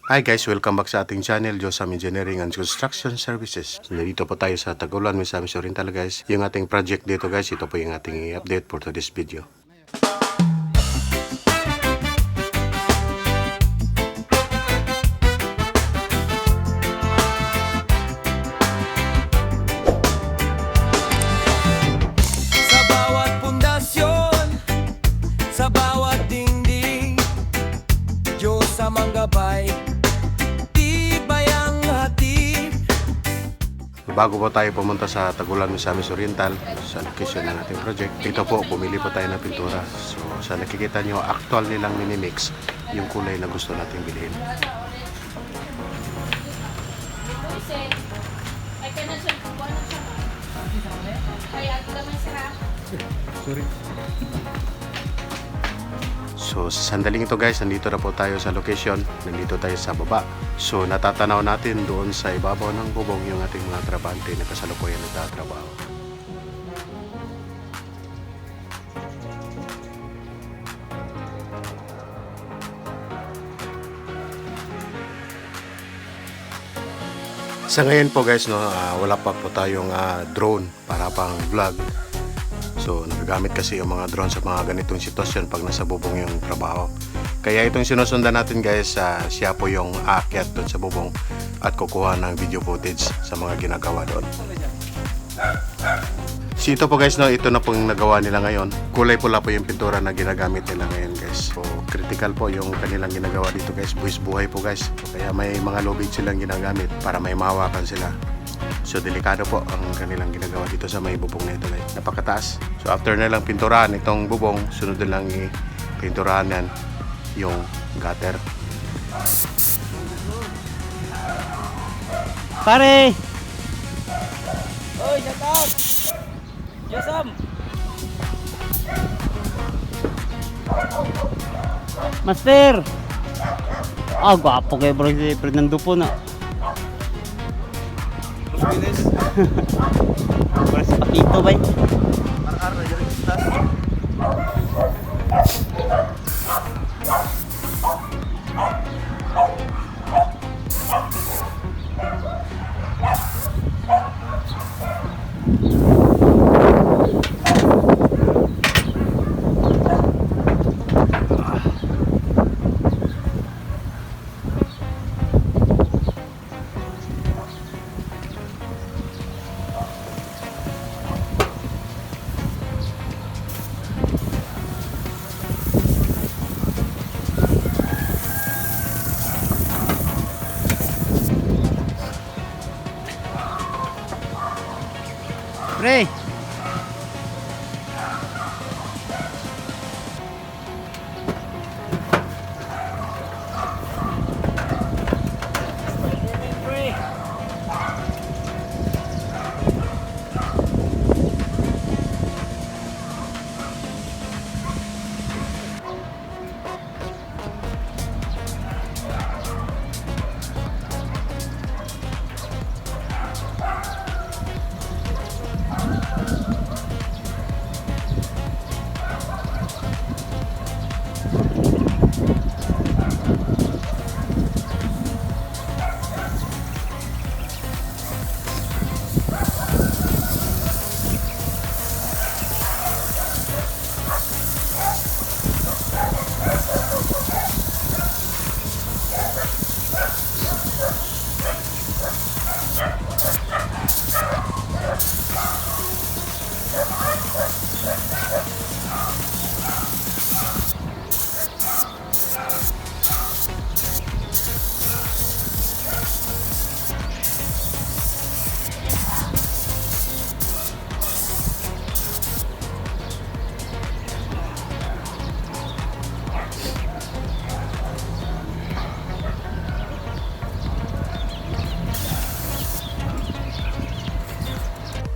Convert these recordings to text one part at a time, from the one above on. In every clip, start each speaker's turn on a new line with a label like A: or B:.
A: Hi guys, welcome back sa ating channel, Josam Engineering and Construction Services. Nandito po tayo sa Tagulan, Misamis Oriental guys. Yung ating project dito guys, ito po yung ating i-update for today's video.
B: Sa bawat pundasyon, sa bawat dingding, Diyos ang manggabay, tibay ang hatid.
A: Bago po tayo pumunta sa Tagulan, Misamis Oriental, sa location ng ating project, dito po bumili po tayo ng pintura. So sa nakikita nyo, actual nilang minimix yung kulay na gusto nating bilhin.
C: Ay, ka na siya kukuha na siya. Kaya ako naman siya.
A: So sa sandaling ito guys, nandito na po tayo sa location. Nandito tayo sa baba. So natatanaw natin doon sa ibabaw ng bubong yung ating mga trabante na kasalukuyan nagtatrabaho. Sa ngayon po guys, no, wala pa po tayong drone para pang vlog. So nagagamit kasi yung mga drone sa mga ganitong sitwasyon pag nasa bubong yung trabaho. Kaya itong sinusundan natin guys, siya po yung aakyat doon sa bubong at kukuha ng video footage sa mga ginagawa doon. So ito po guys, no, ito na pong nagawa nila ngayon. Kulay pula po yung pintura na ginagamit nila ngayon guys. So critical po yung kanilang ginagawa dito guys. Buwis buhay po guys. Kaya may mga lubid silang ginagamit para may mahawakan sila. So delikado po ang kanilang ginagawa dito sa may bubong na ito guys. Napakataas. So after nilang pinturahan itong bubong, sunod nilang ipinturahan yan yung gutter.
D: Pare!
B: Oy, shout out! Josam!
D: Master! Gwapo kayo bro si Fernando po na. Bro si Pakito ba? Pre!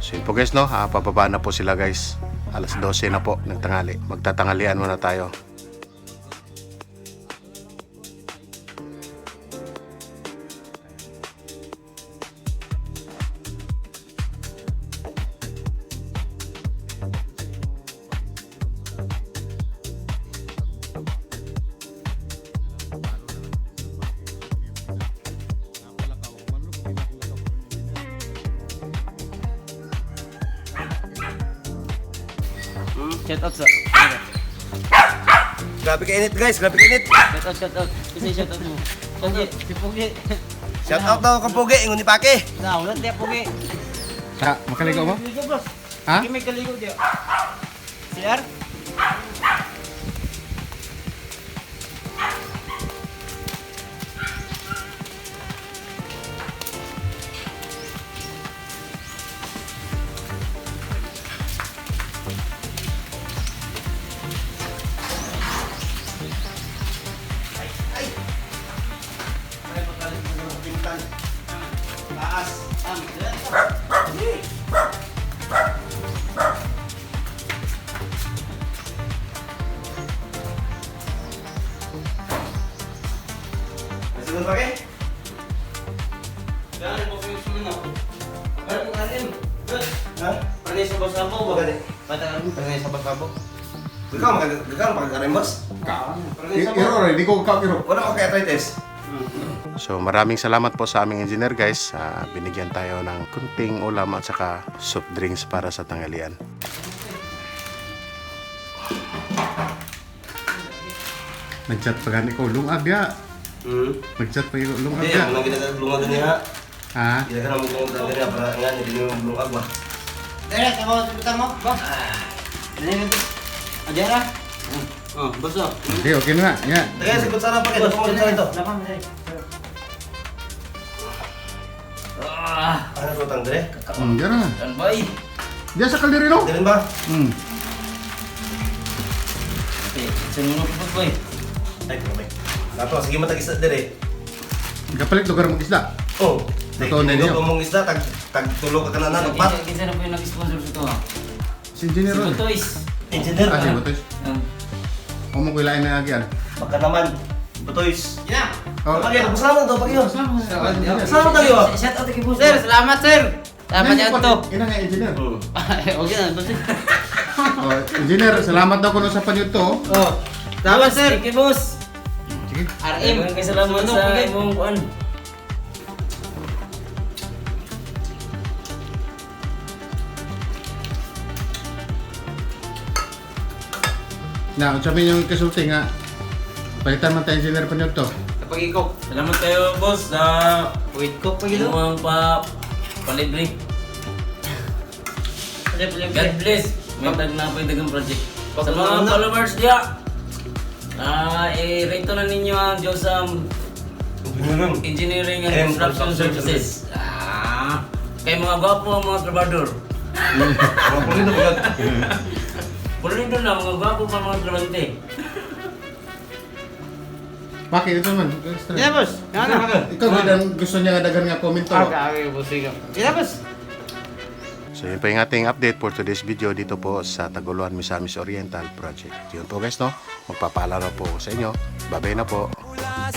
A: So yun po guys, no, pababa na po sila guys. Alas 12 na po ng tanghali. Magtatanghalian muna tayo.
D: Shout out sa.
B: Grabe ka init guys, grabe ka init.
D: Shout out. Kasi shout out mo. Pogi, si Pogi.
B: Shout out daw kang Pogi, ingon ni Pake.
D: Na, wala tiya Pogi.
A: Makaligaw mo?
D: Kaligo, boss.
A: Ha?
D: Sige, may kaligo diya. CR?
B: Taas. Nasugun Pake?
D: Jangan mo kayo sumino. Ano mo kanin?
B: Ha?
D: Panay sa basabo ba?
B: Bagay.
D: Patakan mo, panay sa basabo.
B: Gagawin pagkakaroon boss?
A: Hindi ko kakiro.
B: Wala ko kay arthritis.
A: So maraming salamat po sa aming engineer guys. Binigyan tayo ng kunting ulam at saka soft drinks para sa tanghalian. Nag-chat pa gani ko, lungag ya. Nag-chat pa yung lungag
B: Hindi,
A: ya.
B: ako nang ginagawa niya.
A: Ha?
B: Ginagawa mo ginagawa niya para nga hindi mo lumag ba?
D: Dere, tama mo, tama mo. Ba? Dere, Ajara. Oh, boso.
A: Hindi, okay na nga. Yan.
B: Tagay, sagot sana pa kayo. Tapos mo ito.
D: Lapang, dere.
B: Ano ko tang dire?
A: Diyan na.
D: Dan boy.
A: Diyan sa kalderino.
B: Diyan ba?
D: Sunod po, boy.
B: Ay, kumay. Nato, sige matag isda dire.
A: Kapalit lugar mag-isda.
B: Oh.
A: Totoo na
B: Tingnan
A: ninyo.
B: ko mong isda, tag tulo ka kanan na pat.
D: Kinsa na po yung nag-sponsor sa ito, ha?
A: Si engineer
D: Si
A: ron.
D: Butoys.
B: Engineer.
A: Ah, si Butoy. Huwag mo kuilain na agyan.
B: Baka naman. Butoys.
D: Gina.
A: Oh,
B: Pagyan, pasalamat daw, pagyan.
A: Salamat.
B: Salamat tayo.
D: Shout out kay Sir, salamat sir. Salamat niya to.
A: Ina nga engineer.
D: Okay na, boss.
A: Oh, engineer, salamat daw kuno sa panyo to.
D: Oh. Salamat sir. Thank you, boss.
A: Sige.
D: RM. Kay salamat sa imong kuan.
A: Na, sabi yung kasulti nga. Palitan man tayo engineer panyo to.
D: Pag-ikok.
E: Salamat kayo boss sa
D: Wait ko pa yun.
E: inyong palibre. God bless. May tag na po dagang project. Sa mga followers diya, i-rate na ninyo ang Diyos
B: Engineer.
E: Engineering and
B: And
E: Construction
B: Construction
E: Services. Kay mga gwapo ang mga trabador.
B: Mga pulido pagyan.
E: Pulido na, mga gwapo pa mga trabante.
A: Bakit ito man?
D: Yeah, boss. Ano?
A: Ikaw bilang gusto niya nga dagan nga comment to.
D: Okay, boss. Yeah, boss.
A: So yun po yung ating update for today's video dito po sa Taguluan Misamis Oriental Project. Yun po guys no, magpapaalala po sa inyo. Bye-bye na po.
B: Mula